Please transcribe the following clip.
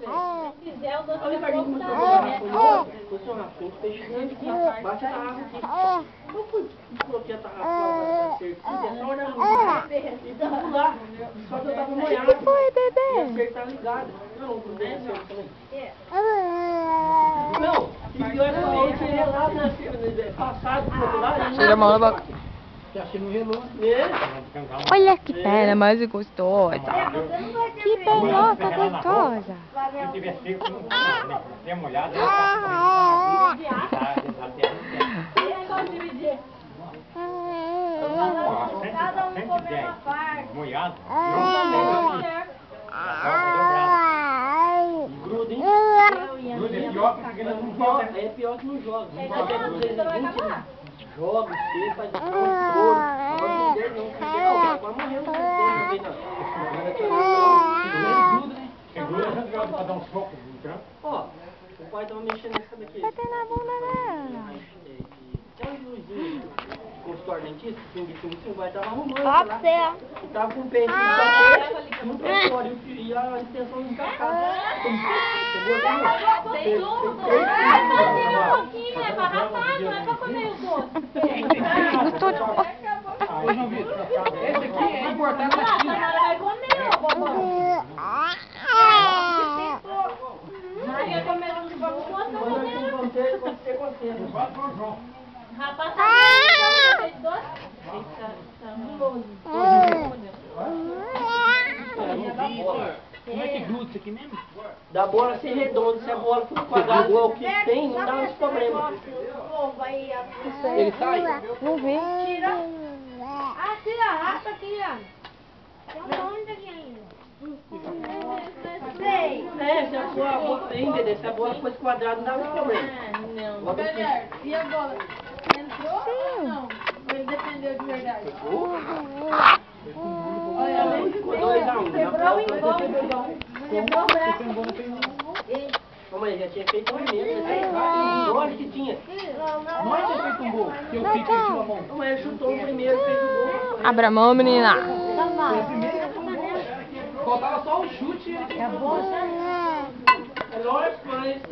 Se quiser, o doutor Olha, Ricardinho, pouco muito tá obrigado. bom, né? Você é um rafinho, fez aqui. Bate a tarrafa aqui. Eu fui, coloquei a tarrafa da cerquinha, é só olhar no vídeo. E fui lá. Só que eu tava molhado. O que foi, bebê? E a cerca tá ligada. Eu não cruzei a cerca também. Não, e pior que eu tirei lá passado pro outro lado. Tira a mão da boca. Eu achei no relógio. Olha que perna mais gostosa. Que pernoca gostosa. Se tiver seco, não tem molhado. Cada um comer uma parte. Molhado. Gruda, hein? Gruda é pior porque não joga. É pior que não joga. Então, Joga, você faz todo. Agora não der não, porque agora morreu o dedo. Tem gruda, já joga pra dar um soco no trampo. Ó, o pai tava mexendo nessa daqui. Vai ter na bunda dela. Tem um luzinho com os tornentistas, o pai tava arrumando Ó, lá. pra você, ó. E tava com o pente no tapete, no preparo, e a extensão de cacau. tem tudo. Um pouquinho, é pra rapaz, não é pra comer o doce. Gostou de... Ô, João Vitor, esse aqui é importante Ah, a aqui. senhora vai comer, ô bobão. Você quer comer um de bobo com outra Quando maneira? eu encontrei, você conselho. Vai pro João. Rapaz, sabe que doce? Como é que gruda isso aqui mesmo? Da bola ser redonda, se a bola for quadrada igual o que tem, não dá uns problemas. Ele sai? Não vi. Aqui, ó, rapa aqui, ó. Tem um monte aqui ainda. Sei. É, se a bola tem, Dedê, se a bola fosse quadrada, não dá uns problemas. Não. E a bola? Entrou ou não? Ou ele defendeu de verdade? Também ficou 2-1. Quebrou o encontro. Quebrou o braço. Como ele já tinha feito o primeiro, né? Olha que tinha. Não é que feito um gol, que eu fico em cima da mão. Como ele chutou o primeiro, fez o gol. Abra a mão, menina. Faltava só um chute e ele... É lógico, mas...